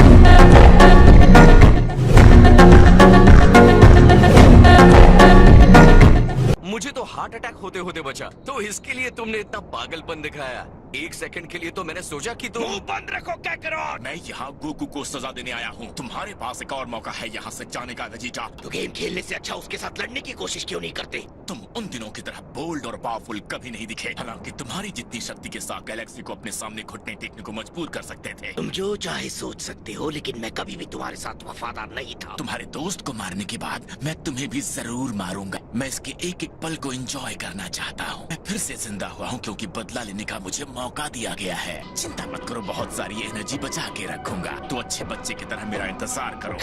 मुझे तो हार्ट अटैक होते होते बचा, तो इसके लिए तुमने इतना पागलपन दिखाया। एक सेकंड के लिए तो मैंने सोचा कि तुम मुंह बंद रखो क्या करो। मैं यहाँ गोकू को सजा देने आया हूँ। तुम्हारे पास एक और मौका है यहाँ से जाने का वेजिटा। तो गेम खेलने से अच्छा उसके साथ लड़ने की कोशिश क्यों नहीं करते? तुम उन दिनों की तरह बोल्ड और पावरफुल कभी नहीं दिखे। हालांकि तुम्हारी जितनी शक्ति के साथ गैलेक्सी को अपने सामने घुटने टेकने को मजबूर कर सकते थे। तुम जो चाहे सोच सकते हो, लेकिन मैं कभी भी तुम्हारे साथ वफादार नहीं था। तुम्हारे दोस्त को मारने के बाद मैं तुम्हें भी जरूर मारूंगा। मैं इसके एक एक पल को एंजॉय करना चाहता हूँ। मैं फिर से जिंदा हुआ हूँ क्योंकि बदला लेने का मुझे मौका दिया गया है। चिंता मत करो, बहुत सारी एनर्जी बचा के रखूंगा। तो अच्छे बच्चे की तरह मेरा इंतजार करो।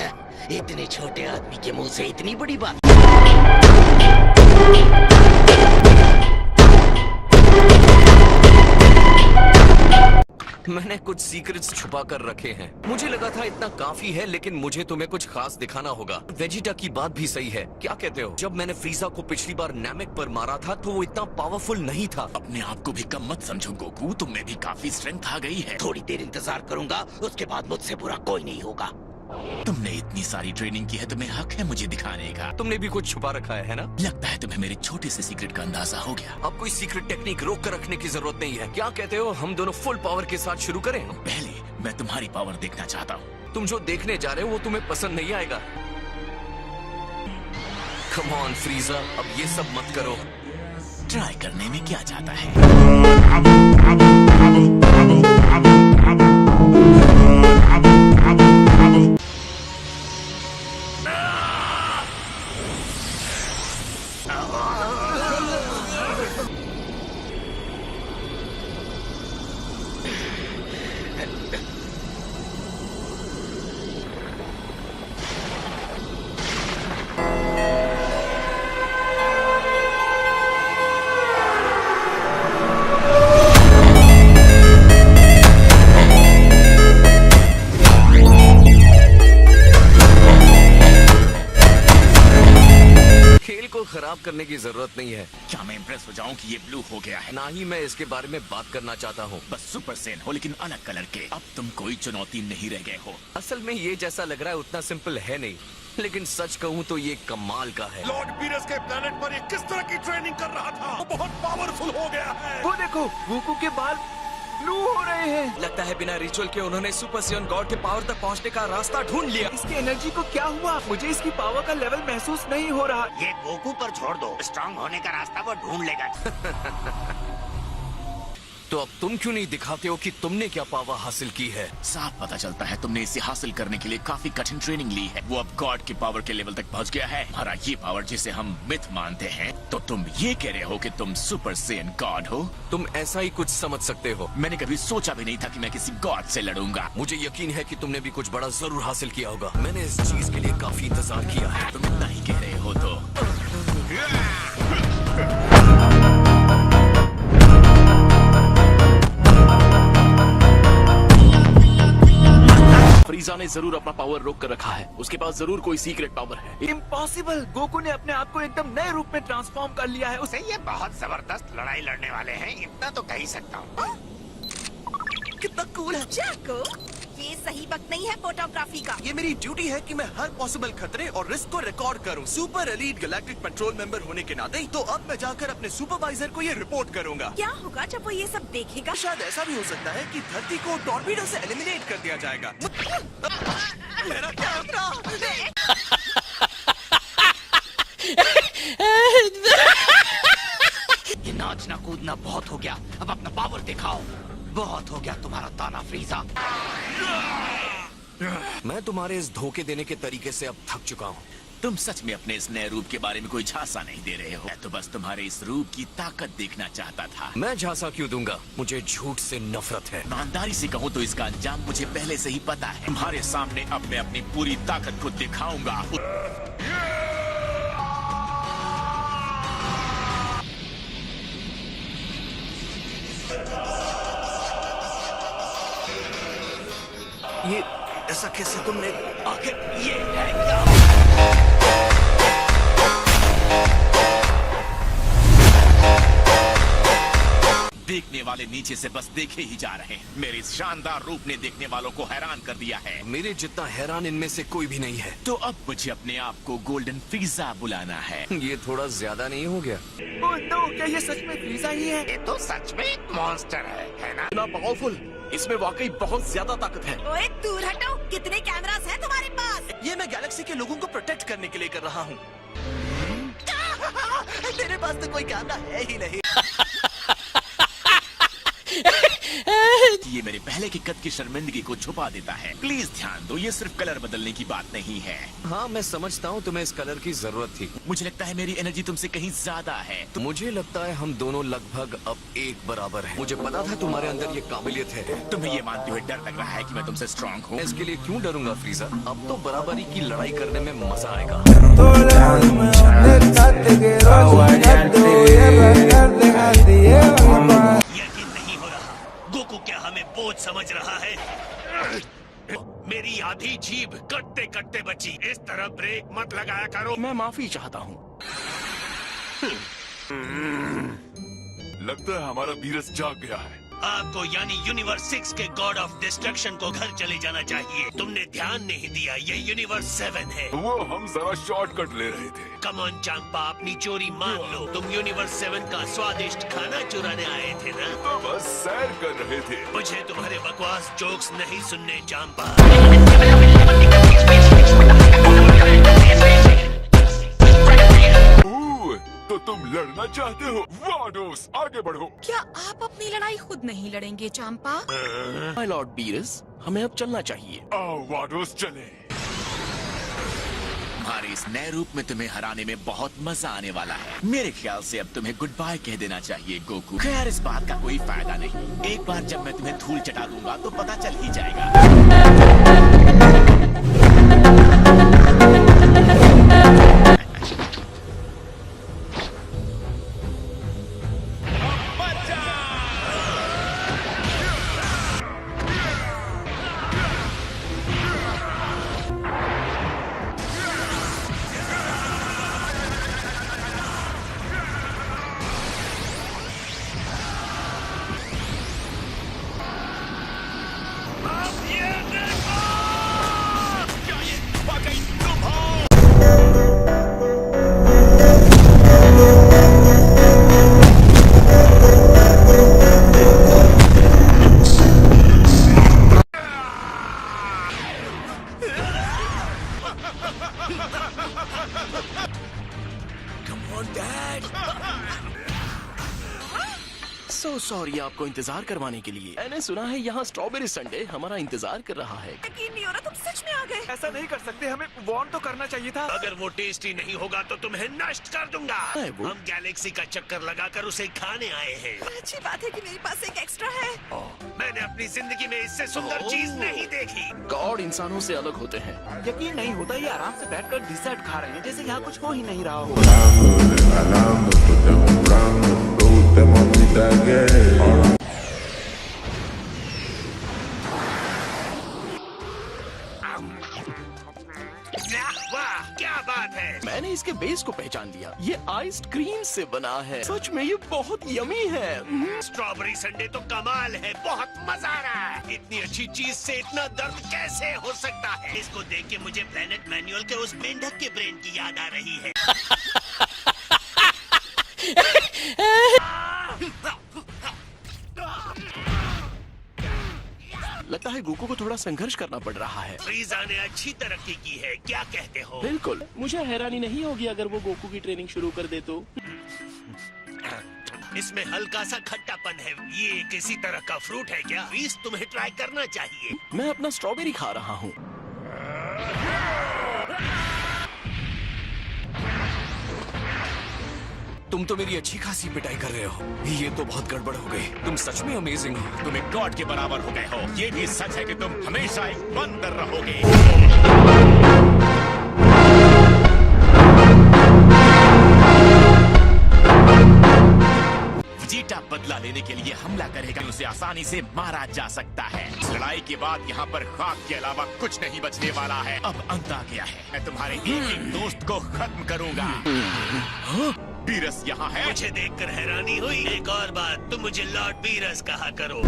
इतने छोटे आदमी के मुंह से इतनी बड़ी बात। मैंने कुछ सीक्रेट्स छुपा कर रखे हैं। मुझे लगा था इतना काफी है, लेकिन मुझे तुम्हें कुछ खास दिखाना होगा। वेजिटा की बात भी सही है, क्या कहते हो? जब मैंने फ्रीजा को पिछली बार नामेक पर मारा था तो वो इतना पावरफुल नहीं था। अपने आप को भी कम मत समझो गोकू, तुम में भी काफी स्ट्रेंथ आ गई है। थोड़ी देर इंतजार करूंगा, उसके बाद मुझसे बुरा कोई नहीं होगा। तुमने इतनी सारी ट्रेनिंग की है, तुम्हें हक है मुझे दिखाने का। तुमने भी कुछ छुपा रखा है ना? लगता है तुम्हें मेरे छोटे से सीक्रेट का अंदाजा हो गया। अब कोई सीक्रेट टेक्निक रोक कर रखने की जरूरत नहीं है। क्या कहते हो, हम दोनों फुल पावर के साथ शुरू करें? पहले मैं तुम्हारी पावर देखना चाहता हूँ। तुम जो देखने जा रहे हो वो तुम्हें पसंद नहीं आएगा। कम ऑन फ्रीजा, अब ये सब मत करो। ट्राई करने में क्या जाता है। जरूरत नहीं है। क्या मैं इम्प्रेस हो जाऊं कि ये ब्लू हो गया है? ना ही मैं इसके बारे में बात करना चाहता हूँ। बस सुपर सेन हो, लेकिन अलग कलर के। अब तुम कोई चुनौती नहीं रह गए हो। असल में ये जैसा लग रहा है उतना सिंपल है नहीं, लेकिन सच कहूँ तो ये कमाल का है। लॉर्ड बीरस के प्लेनेट पर ये किस तरह की ट्रेनिंग कर रहा था? वो बहुत पावरफुल हो गया है। वो देखो, गोकू के बाल ब्लू हो रहे हैं। लगता है बिना रिचुअल के उन्होंने सुपर सेयन गॉड के पावर तक पहुंचने का रास्ता ढूंढ लिया। इसकी एनर्जी को क्या हुआ? मुझे इसकी पावर का लेवल महसूस नहीं हो रहा। ये गोकू पर छोड़ दो, स्ट्रांग होने का रास्ता वो ढूंढ लेगा। तो अब तुम क्यों नहीं दिखाते हो कि तुमने क्या पावर हासिल की है? साफ पता चलता है तुमने इसे हासिल करने के लिए काफी कठिन ट्रेनिंग ली है। वो अब गॉड के पावर के लेवल तक पहुंच गया है। हमारा ये पावर जिसे हम मिथ मानते हैं, तो तुम ये कह रहे हो कि तुम सुपर सेयन गॉड हो? तुम ऐसा ही कुछ समझ सकते हो। मैंने कभी सोचा भी नहीं था कि मैं किसी गॉड से लड़ूंगा। मुझे यकीन है कि तुमने भी कुछ बड़ा जरूर हासिल किया होगा। मैंने इस चीज के लिए काफी इंतजार किया है। तुम इतना ही कह रहे हो तो फ्रीजा ने जरूर अपना पावर रोक कर रखा है। उसके पास जरूर कोई सीक्रेट पावर है। इम्पॉसिबल! गोकू ने अपने आप को एकदम नए रूप में ट्रांसफॉर्म कर लिया है। उसे ये बहुत जबरदस्त लड़ाई लड़ने वाले हैं, इतना तो कह ही सकता हूँ। कितना कूल है जैको। ये सही वक्त नहीं है फोटोग्राफी का। ये मेरी ड्यूटी है कि मैं हर पॉसिबल खतरे और रिस्क को रिकॉर्ड करूं। Super elite galactic petrol member होने के नाते तो अब मैं जाकर अपने सुपरवाइजर को ये रिपोर्ट करूंगा। क्या होगा जब वो ये सब देखेगा? शायद ऐसा भी हो सकता है कि धरती को टॉर्पीडो से एलिमिनेट कर दिया जाएगा। मेरा कैमरा! ये नाचना कूदना बहुत हो गया, अब अपना पावर दिखाओ। बहुत हो गया तुम्हारा ताना फ्रीजा। मैं तुम्हारे इस धोखे देने के तरीके से अब थक चुका हूँ। तुम सच में अपने इस नए रूप के बारे में कोई झांसा नहीं दे रहे हो। मैं तो बस तुम्हारे इस रूप की ताकत देखना चाहता था। मैं झांसा क्यों दूंगा? मुझे झूठ से नफरत है। ईमानदारी से कहूँ तो इसका अंजाम मुझे पहले से ही पता है। तुम्हारे सामने अब मैं अपनी पूरी ताकत को दिखाऊंगा। ये ऐसा कैसे तुमने? आखिर ये है क्या? देखने वाले नीचे से बस देखे ही जा रहे हैं। मेरे इस शानदार रूप ने देखने वालों को हैरान कर दिया है। मेरे जितना हैरान इनमें से कोई भी नहीं है। तो अब मुझे अपने आप को गोल्डन फ्रीजा बुलाना है। ये थोड़ा ज्यादा नहीं हो गया? ओह नो, क्या ये सच में फ्रीजा ही है? ये तो सच में एक मॉन्स्टर है ना? इतना पावरफुल, इसमें वाकई बहुत ज्यादा ताकत है। ओए दूर हटो, कितने कैमरास हैं तुम्हारे पास? ये मैं गैलेक्सी के लोगों को प्रोटेक्ट करने के लिए कर रहा हूँ। मेरे पास तो कोई कैमरा है ही नहीं। ये मेरे पहले के कद की शर्मिंदगी को छुपा देता है। प्लीज ध्यान दो, ये सिर्फ कलर बदलने की बात नहीं है। हाँ, मैं समझता हूँ तुम्हें इस कलर की जरूरत थी। मुझे लगता है मेरी एनर्जी तुमसे कहीं ज्यादा है। तो मुझे लगता है हम दोनों लगभग अब एक बराबर हैं। मुझे पता था तुम्हारे अंदर ये काबिलियत है। तुम्हें ये मानते हुए डर लग रहा है कि मैं तुमसे स्ट्रांग हूँ? मैं इसके लिए क्यों डरूंगा फ्रीजा? अब तो बराबरी की लड़ाई करने में मजा आएगा। यकीन नहीं हो रहा, गोकू क्या हमें बोझ समझ रहा है? मेरी आधी जीभ कटते कटते बची। इस तरह ब्रेक मत लगाया करो। मैं माफी चाहता हूँ। लगता है हमारा बीरस जाग गया है। आपको यानी यूनिवर्स 6 के गॉड ऑफ डिस्ट्रक्शन को घर चले जाना चाहिए। तुमने ध्यान नहीं दिया, ये यूनिवर्स 7 है। वो हम जरा शॉर्टकट ले रहे थे। कम ऑन चांपा, अपनी चोरी मान लो। तुम यूनिवर्स 7 का स्वादिष्ट खाना चुराने आए थे ना? तो बस सैर कर रहे थे। मुझे तुम्हारे बकवास जोक्स नहीं सुनने चांपा। तो तुम लड़ना चाहते हो? वाडोस, आगे बढ़ो। क्या आप अपनी लड़ाई खुद नहीं लड़ेंगे चांपा? माय लॉर्ड बीरस, हमें अब चलना चाहिए। आओ वाडोस, चले। तुम्हारे इस नए रूप में तुम्हें हराने में बहुत मजा आने वाला है। मेरे ख्याल से अब तुम्हें गुड बाय कह देना चाहिए गोकू। खैर, इस बात का कोई फायदा नहीं। एक बार जब मैं तुम्हें धूल चटा दूंगा तो पता चल ही जाएगा। और ये आपको इंतजार करवाने के लिए। मैंने सुना है यहाँ स्ट्रॉबेरी संडे हमारा इंतजार कर रहा है। यकीन नहीं हो रहा, तुम सच में आ गए। ऐसा नहीं कर सकते, हमें वार्न तो करना चाहिए था। अगर वो टेस्टी नहीं होगा तो तुम्हें नष्ट कर दूंगा। है वो? हम गैलेक्सी का चक्कर लगाकर उसे खाने आए हैं। अच्छी बात है कि मेरे पास एक एक्स्ट्रा है। मैंने अपनी जिंदगी में इससे सुंदर चीज नहीं देखी। गॉड इंसानों से अलग होते हैं। यकीन नहीं होता, ये आराम से बैठकर डिजर्ट खा रहे हैं जैसे यहाँ कुछ हो ही नहीं रहा हो। वाह, क्या बात है। मैंने इसके बेस को पहचान लिया। ये आइस्ड क्रीम से बना है। सच में ये बहुत यमी है। स्ट्रॉबेरी संडे तो कमाल है, बहुत मजा आ रहा है। इतनी अच्छी चीज से इतना दर्द कैसे हो सकता है? इसको देख के मुझे प्लेनेट मैनुअल के उस मेंढक के ब्रेन की याद आ रही है। लगता है गोकू को थोड़ा संघर्ष करना पड़ रहा है। फ्रीजा ने अच्छी तरक्की की है, क्या कहते हो? बिल्कुल, मुझे हैरानी नहीं होगी अगर वो गोकू की ट्रेनिंग शुरू कर दे तो। इसमें हल्का सा खट्टापन है। ये किसी तरह का फ्रूट है क्या? फ्रीज, तुम्हें ट्राई करना चाहिए। मैं अपना स्ट्रॉबेरी खा रहा हूँ। तुम तो मेरी अच्छी खासी पिटाई कर रहे हो। ये तो बहुत गड़बड़ हो गई। तुम सच में अमेजिंग हो। तुम एक गॉड के बराबर हो गए हो। ये भी सच है कि तुम हमेशा एक बंदर रहोगे। वेजिटा बदला लेने के लिए हमला करेगा, उसे आसानी से मारा जा सकता है। इस लड़ाई के बाद यहाँ पर खाक के अलावा कुछ नहीं बचने वाला है। अब अंत आ गया है। मैं तुम्हारे एक एक दोस्त को खत्म करूंगा। बीरस यहाँ है। मुझे देखकर हैरानी हुई। एक और बात, तुम मुझे लॉर्ड बीरस कहा करो।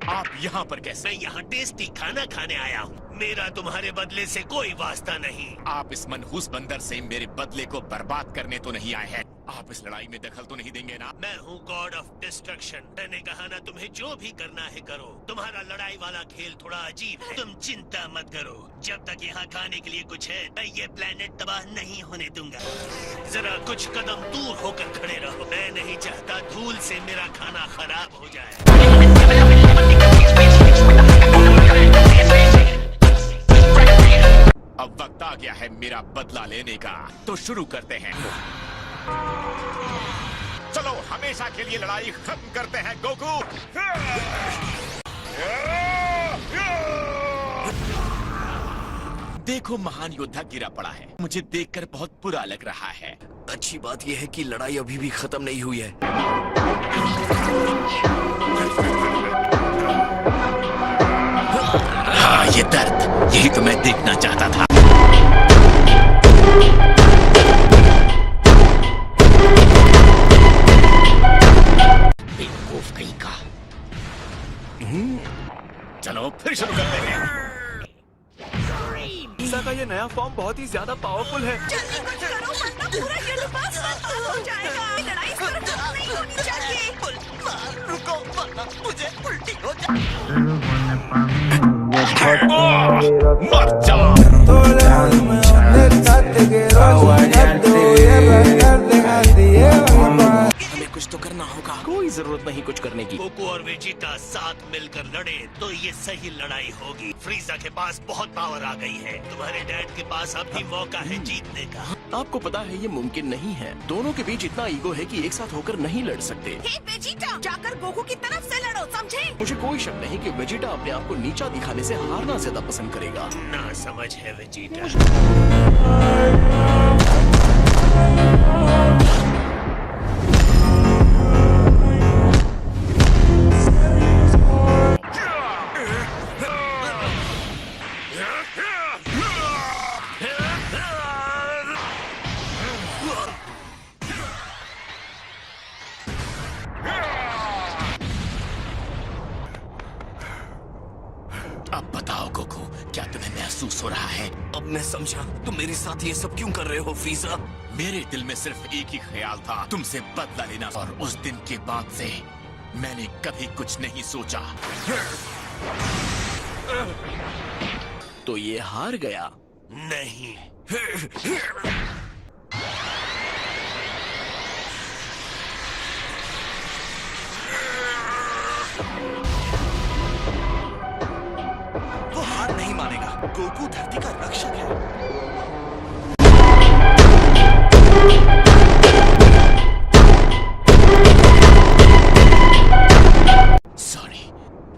आप यहाँ पर कैसे? मैं यहाँ टेस्टी खाना खाने आया हूँ। मेरा तुम्हारे बदले से कोई वास्ता नहीं। आप इस मनहूस बंदर से मेरे बदले को बर्बाद करने तो नहीं आए हैं। आप इस लड़ाई में दखल तो नहीं देंगे ना? मैं हूँ गॉड ऑफ डिस्ट्रक्शन। मैंने कहा ना, तुम्हें जो भी करना है करो। तुम्हारा लड़ाई वाला खेल थोड़ा अजीब है। तुम चिंता मत करो। जब तक यहाँ खाने के लिए कुछ है, मैं ये प्लेनेट तबाह नहीं होने दूंगा। जरा कुछ कदम दूर होकर खड़े रहो। मैं नहीं चाहता धूल से मेरा खाना खराब हो जाए। अब वक्त आ गया है मेरा बदला लेने का। तो शुरू करते हैं। चलो हमेशा के लिए लड़ाई खत्म करते हैं गोकू। देखो, महान योद्धा गिरा पड़ा है। मुझे देखकर बहुत बुरा लग रहा है। अच्छी बात यह है कि लड़ाई अभी भी खत्म नहीं हुई है। हाँ, ये दर्द, यही तो मैं देखना चाहता था। बेवकूफ कहीं का। चलो फिर शुरू करते हैं। पिज़्ज़ा का ये नया फॉर्म बहुत ही ज्यादा पावरफुल है। जल्दी कुछ करो, वरना पूरा यूनिवर्स खत्म हो जाएगा। लड़ाई इस तरह खत्म नहीं होनी चाहिए। रुको, वरना मुझे उल्टी हो जाए। मर जा। हमें कुछ तो करना होगा। कोई जरूरत नहीं कुछ करने की। गोकू और वेजिटा साथ मिलकर लड़े तो ये सही लड़ाई होगी। फ्रीजा के पास बहुत पावर आ गई है। तुम्हारे डैड के पास अब भी मौका है जीतने का। आपको पता है ये मुमकिन नहीं है। दोनों के बीच इतना ईगो है कि एक साथ होकर नहीं लड़ सकते। हे वेजिटा, जाकर गोकू की तरफ से लड़ो, समझे? मुझे कोई शक नहीं कि वेजिटा अपने आप को नीचा दिखाने से हारना ज्यादा पसंद करेगा। ना समझ है वेजिटा। अब बताओ गोकू, क्या तुम्हें महसूस हो रहा है? अब मैं समझा तुम मेरे साथ ये सब क्यों कर रहे हो फ्रीजा। मेरे दिल में सिर्फ एक ही ख्याल था, तुमसे बदला लेना। और उस दिन के बाद से मैंने कभी कुछ नहीं सोचा। तो ये हार गया। नहीं। वो हार नहीं मानेगा। गोकू धरती का रक्षक है। सॉरी,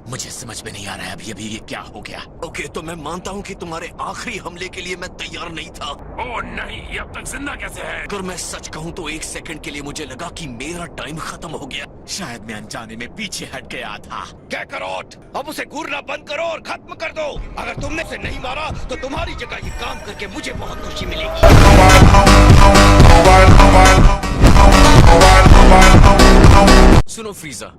मुझे समझ में नहीं आ रहा है अभी अभी ये क्या हो गया। ओके, तो मैं मानता हूँ कि तुम्हारे आखिरी हमले के लिए मैं तैयार नहीं था। ओह नहीं, ये अब तक जिंदा कैसे है? अगर मैं सच कहूँ तो एक सेकंड के लिए मुझे लगा कि मेरा टाइम खत्म हो गया। शायद मैं अनजाने में पीछे हट गया था। कैकरोट, अब उसे घूरना बंद करो और खत्म कर दो। अगर तुमने उसे नहीं मारा तो तुम्हारी जगह ये काम करके मुझे बहुत खुशी मिलेगी। सुनो फ्रीजा,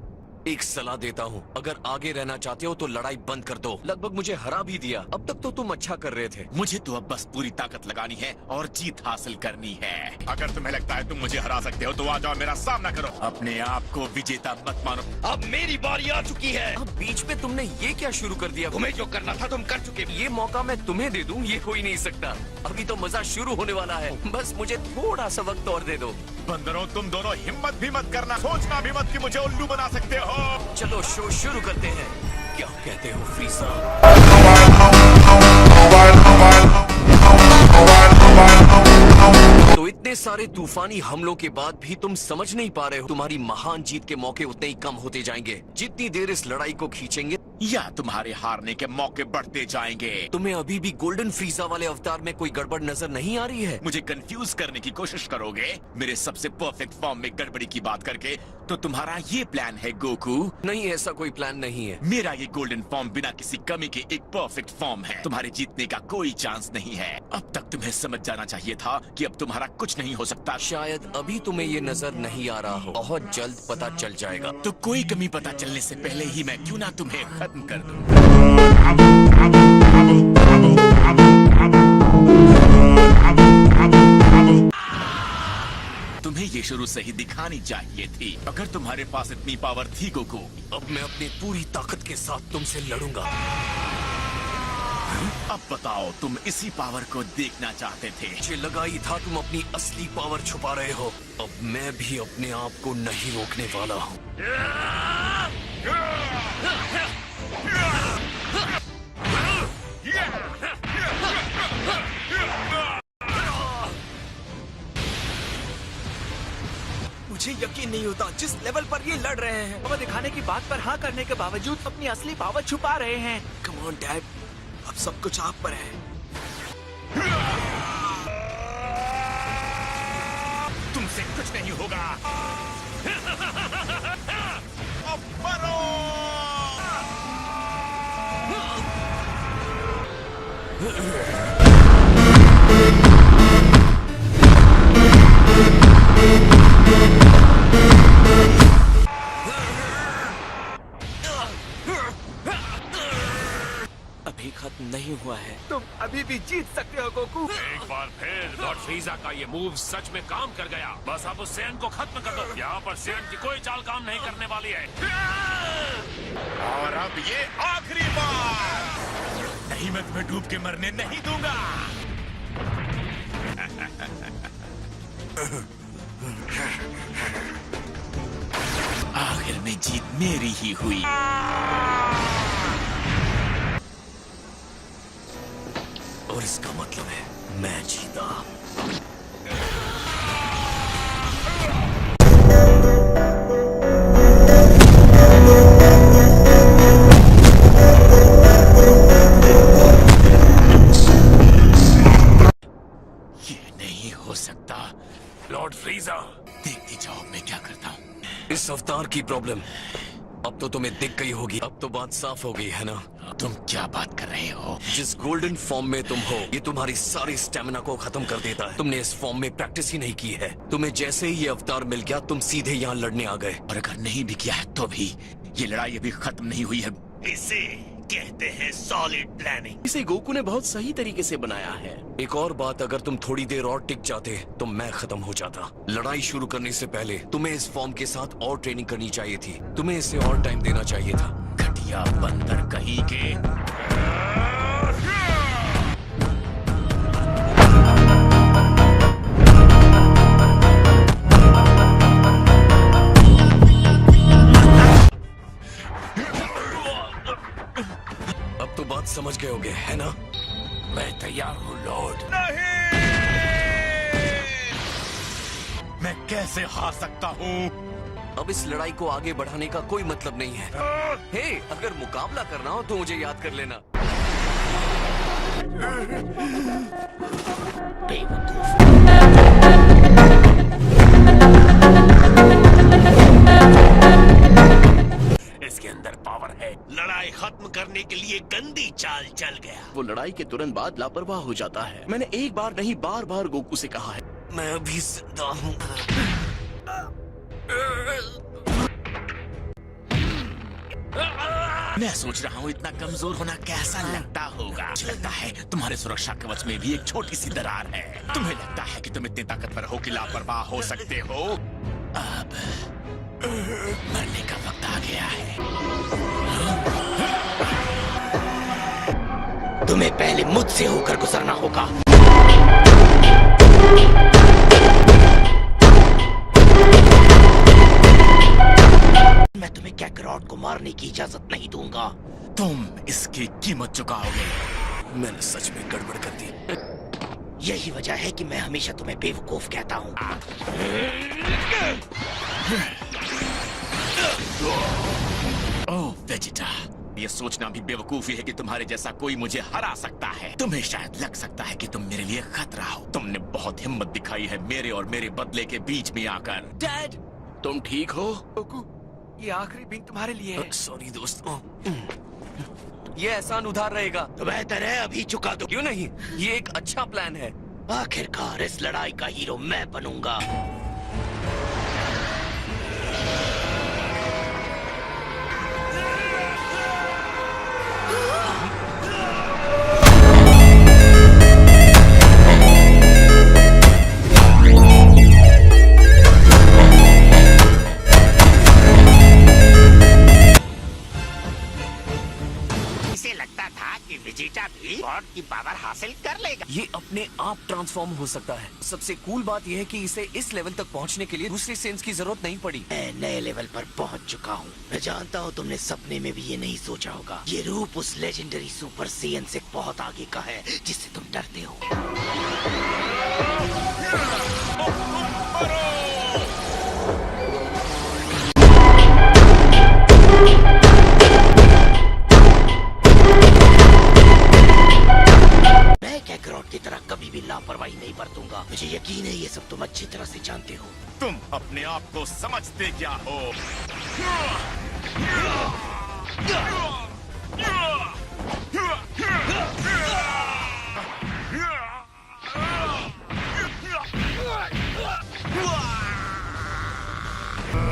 एक सलाह देता हूँ, अगर आगे रहना चाहते हो तो लड़ाई बंद कर दो। लगभग मुझे हरा भी दिया, अब तक तो तुम अच्छा कर रहे थे। मुझे तो अब बस पूरी ताकत लगानी है और जीत हासिल करनी है। अगर तुम्हें लगता है तुम मुझे हरा सकते हो तो आ जाओ, मेरा सामना करो। अपने आप को विजेता मत मानो। अब मेरी बारी आ चुकी है। अब बीच में तुमने ये क्या शुरू कर दिया? तुम्हें जो करना था तुम कर चुके। ये मौका मैं तुम्हें दे दूं, ये हो ही नहीं सकता। अभी तो मजा शुरू होने वाला है, बस मुझे थोड़ा सा वक्त और दे दो। बंदरों, तुम दोनों हिम्मत भी मत करना, सोचना भी मत कि मुझे उल्लू बना सकते हो। चलो शो शुरू करते हैं। क्या कहते हो फ्रीजा? तो इतने सारे तूफानी हमलों के बाद भी तुम समझ नहीं पा रहे हो, तुम्हारी महान जीत के मौके उतने ही कम होते जाएंगे जितनी देर इस लड़ाई को खींचेंगे, या तुम्हारे हारने के मौके बढ़ते जाएंगे। तुम्हें अभी भी गोल्डन फ्रीजा वाले अवतार में कोई गड़बड़ नजर नहीं आ रही है? मुझे कंफ्यूज करने की कोशिश करोगे मेरे सबसे परफेक्ट फॉर्म में गड़बड़ी की बात करके? तो तुम्हारा ये प्लान है गोकू? नहीं, ऐसा कोई प्लान नहीं है। मेरा ये गोल्डन फॉर्म बिना किसी कमी के एक परफेक्ट फॉर्म है। तुम्हारे जीतने का कोई चांस नहीं है। अब तक तुम्हें समझ जाना चाहिए था कि अब तुम्हारा कुछ नहीं हो सकता। शायद अभी तुम्हें ये नजर नहीं आ रहा हो, बहुत जल्द पता चल जाएगा। तो कोई कमी पता चलने से पहले ही मैं क्यों ना तुम्हें खत्म कर दूं। तुम्हें ये शुरू से ही दिखानी चाहिए थी। अगर तुम्हारे पास इतनी पावर थी गोकू। अब मैं अपनी पूरी ताकत के साथ तुमसे लड़ूंगा। अब बताओ, तुम इसी पावर को देखना चाहते थे। मुझे लगा ही था तुम अपनी असली पावर छुपा रहे हो। अब मैं भी अपने आप को नहीं रोकने वाला हूँ। मुझे यकीन नहीं होता जिस लेवल पर ये लड़ रहे हैं। पावर दिखाने की बात पर हाँ करने के बावजूद अपनी असली पावर छुपा रहे हैं। कम ऑन डैड, अब सब कुछ आप पर है। तुमसे कुछ नहीं होगा। अब मरो। अभी खत्म नहीं हुआ है। तुम अभी भी जीत सकते हो गोकू। एक बार फिर लॉर्ड फ्रीजा का ये मूव सच में काम कर गया। बस अब उस सैन को खत्म कर दो। यहाँ पर सैन की कोई चाल काम नहीं करने वाली है। और अब ये आखिरी बार। नहीं, मैं तुम्हें डूब के मरने नहीं दूंगा। आखिर में जीत मेरी ही हुई। और इसका मतलब है मैं जीता। ये नहीं हो सकता। लॉर्ड फ्रीजा, देखते जाओ मैं क्या करता हूँ। इस अवतार की प्रॉब्लम अब तो तुम्हें दिख गई होगी। अब तो बात साफ हो गई है ना? तुम क्या बात कर रहे हो? जिस गोल्डन फॉर्म में तुम हो, ये तुम्हारी सारी स्टेमिना को खत्म कर देता है। तुमने इस फॉर्म में प्रैक्टिस ही नहीं की है। तुम्हें जैसे ही ये अवतार मिल गया, तुम सीधे यहाँ लड़ने आ गए। और अगर नहीं भी किया है तो भी ये लड़ाई अभी खत्म नहीं हुई है। इसे कहते हैं सॉलिड प्लानिंग। इसे गोकू ने बहुत सही तरीके से बनाया है। एक और बात, अगर तुम थोड़ी देर और टिक जाते तो मैं खत्म हो जाता। लड़ाई शुरू करने से पहले तुम्हें इस फॉर्म के साथ और ट्रेनिंग करनी चाहिए थी। तुम्हें इसे और टाइम देना चाहिए था। घटिया बंदर कहीं के। है ना? मैं तैयार हूँ लॉर्ड। मैं कैसे हार सकता हूँ? अब इस लड़ाई को आगे बढ़ाने का कोई मतलब नहीं है। हे, अगर मुकाबला करना हो तो मुझे याद कर लेना। इसके अंदर पावर है। लड़ाई खत्म करने के लिए गंदी चाल चल गया। वो लड़ाई के तुरंत बाद लापरवाह हो जाता है। मैंने एक बार नहीं बार बार गोकू से कहा है। मैं अभी जिंदा हूँ। मैं सोच रहा हूँ इतना कमजोर होना कैसा लगता होगा। मुझे लगता है तुम्हारे सुरक्षा कवच में भी एक छोटी सी दरार है। तुम्हें लगता है कि तुम इतने ताकतवर हो कि लापरवाह हो सकते हो। अब मरने का वक्त आ गया है। तुम्हें पहले मुझसे होकर गुजरना होगा। मैं तुम्हें कैकरॉट को मारने की इजाजत नहीं दूंगा। तुम इसकी कीमत चुकाओगे। मैंने सच में गड़बड़ कर दी। यही वजह है कि मैं हमेशा तुम्हें बेवकूफ कहता हूँ। ओह वेजिटा, ये सोचना भी बेवकूफी है कि तुम्हारे जैसा कोई मुझे हरा सकता है। तुम्हें शायद लग सकता है कि तुम मेरे लिए खतरा हो। तुमने बहुत हिम्मत दिखाई है मेरे और मेरे बदले के बीच में आकर। डैड, तुम ठीक हो? गोकू, ये आखिरी बिंग तुम्हारे लिए है। सॉरी दोस्तों, ये एहसान उधार रहेगा। तो बेहतर है अभी चुका दो। क्यों नहीं, ये एक अच्छा प्लान है। आखिरकार इस लड़ाई का हीरो मैं बनूंगा। इसे लगता था कि वेजिटा भी गॉड की पावर हासिल कर लेगा। ये अपने आप ट्रांसफॉर्म हो सकता है। सबसे कूल बात यह है कि इसे इस लेवल तक पहुंचने के लिए दूसरी सेंस की जरूरत नहीं पड़ी। मैं नए लेवल पर पहुंच चुका हूं। मैं जानता हूं तुमने सपने में भी ये नहीं सोचा होगा। ये रूप उस लेजेंडरी सुपर सेयन से बहुत आगे का है जिससे तुम डरते हो। मैं कैकरॉट की तरह कभी भी लापरवाही नहीं बरतूंगा। मुझे यकीन है ये सब तुम अच्छी तरह से जानते हो। तुम अपने आप को समझते क्या हो?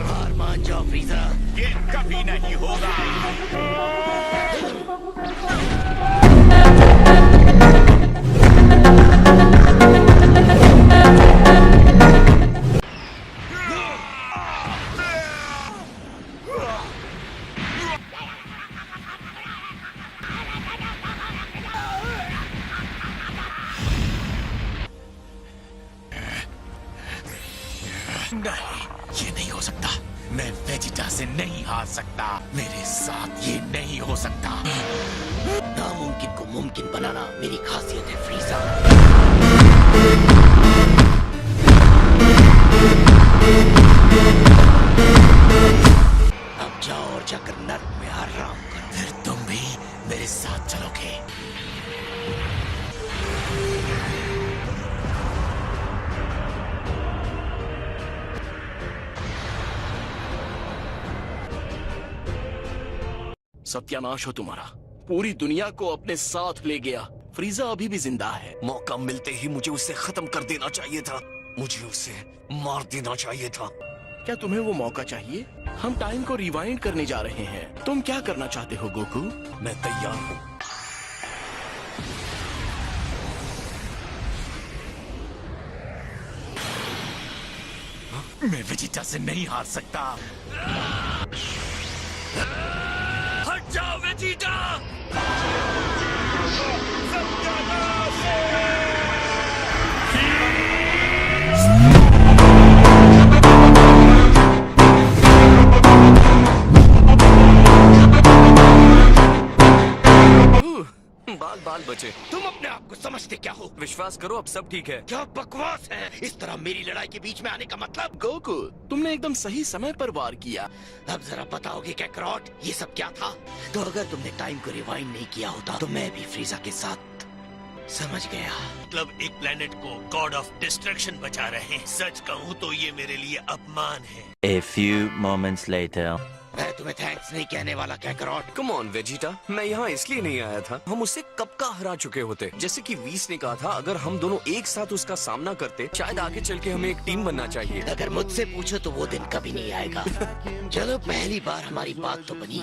हार मान जाओ फ्रीजा। ये कभी नहीं होगा। नहीं, ये नहीं हो सकता। मैं वेजिटा से नहीं हार सकता। मेरे साथ ये नहीं हो सकता। नामुमकिन को मुमकिन बनाना मेरी खासियत है फ्रीजा। अब जाओ और जाकर नर्क में आराम करो। फिर तुम भी मेरे साथ चलोगे। सत्यानाश हो तुम्हारा। पूरी दुनिया को अपने साथ ले गया। फ्रीजा अभी भी जिंदा है। मौका मिलते ही मुझे उसे खत्म कर देना चाहिए था। मुझे उसे मार देना चाहिए था। क्या तुम्हें वो मौका चाहिए? हम टाइम को रिवाइंड करने जा रहे हैं। तुम क्या करना चाहते हो गोकू? मैं तैयार हूँ। मैं वेजिटा से नहीं हार सकता। हट जाओ वेजिटा! बाल बाल बचे। तुम अपने आप को समझते क्या हो? विश्वास करो अब सब ठीक है। क्या बकवास है? इस तरह मेरी लड़ाई के बीच में आने का मतलब? गोकू, तुमने एकदम सही समय पर वार किया। अब जरा बताओगे कैकरॉट, ये सब क्या था? तो अगर तुमने टाइम को रिवाइंड नहीं किया होता तो मैं भी फ्रीजा के साथ समझ गया। मतलब एक प्लेनेट को गॉड ऑफ डिस्ट्रक्शन बचा रहे हैं। सच कहूँ तो ये मेरे लिए अपमान है। A few moments later. मैं तुम्हें थैंक्स नहीं कहने वाला कैकरॉट। कम ऑन वेजिटा, मैं यहाँ इसलिए नहीं आया था। हम उससे कब का हरा चुके होते। जैसे कि वीस ने कहा था, अगर हम दोनों एक साथ उसका सामना करते, शायद आगे चल के हमें एक टीम बनना चाहिए। अगर मुझसे पूछो तो वो दिन कभी नहीं आएगा। चलो पहली बार हमारी बात तो बनी।